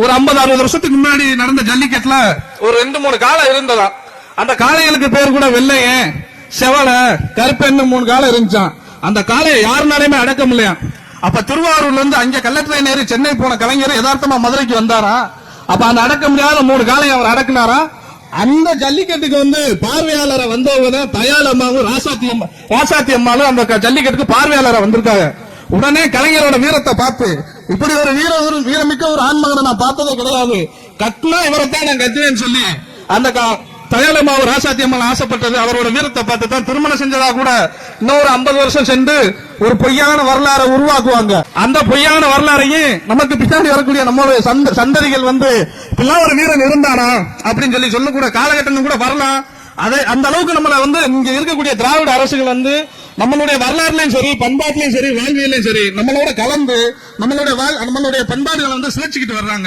ஒரு 50-60 வருஷத்துக்கு முன்னாடி நடந்த ஜல்லிக்கட்டுல ஒரு 2-3 காளை இருந்ததா. அந்த காளைகளுக்கு பேர் கூட வெள்ளையன், செவலை, கருப்பெண்ணு 3 காளை இருந்துச்சான். அந்த காளையை யாருனாலுமே அடக்க முடியல. அப்ப திருவாரூர்ல இருந்து அங்க கள்ளட்ரெயின் ஏறி சென்னை போன கலைஞர் யதார்த்தமா மதுரைக்கு வந்தாரா. அப்ப அந்த அடக்க முடியாத 3 காளையை அவர் அடக்குனாரா. அந்த ஜல்லிக்கட்டுக்கு பார்வையாளரை வந்தவங்க தயாளம்மாவும் ராசாத்தி அம்மாவும் அந்த ஜல்லிக்கட்டுக்கு பார்வையாளரை வந்திருக்காங்க. உடனே கலைஞரோட வீரத்தை பார்த்து, இப்படி ஒரு வீரமிக்க ஒரு ஆண்மகனை நான் பார்த்ததே கிடையாது, கட்டுனா இவரைத்தான் நான் கட்டுவேன்னு சொல்லி அந்த தயாளம்மாவும் ராசாத்தி அம்மா ஆசைப்பட்டது. அவரோட வீரத்தை பார்த்து தான் திருமணம் செஞ்சதா கூட இன்னொரு 50 வருஷம் சென்று ஒரு பொய்யான வரலாறை உருவாக்குவாங்க. அந்த பொய்யான வரலாறையும் நமக்கு பின்னாடி வரக்கூடிய நம்மளுடைய சந்ததிகள் இப்பெல்லாம் ஒரு வீரன் இருந்தானா அப்படின்னு சொல்லக்கூடிய காலகட்டங்கள் கூட வரலாம். அந்த அளவுக்கு நம்மள இங்க இருக்கக்கூடிய திராவிட அரசுகள் நம்மளுடைய வரலாறுலயும் சரி, பண்பாட்டிலையும் சரி, வாழ்வியலையும் சரி நம்மளோட கலந்து நம்மளுடைய பண்பாடுகளை சிதைச்சுக்கிட்டு வர்றாங்க.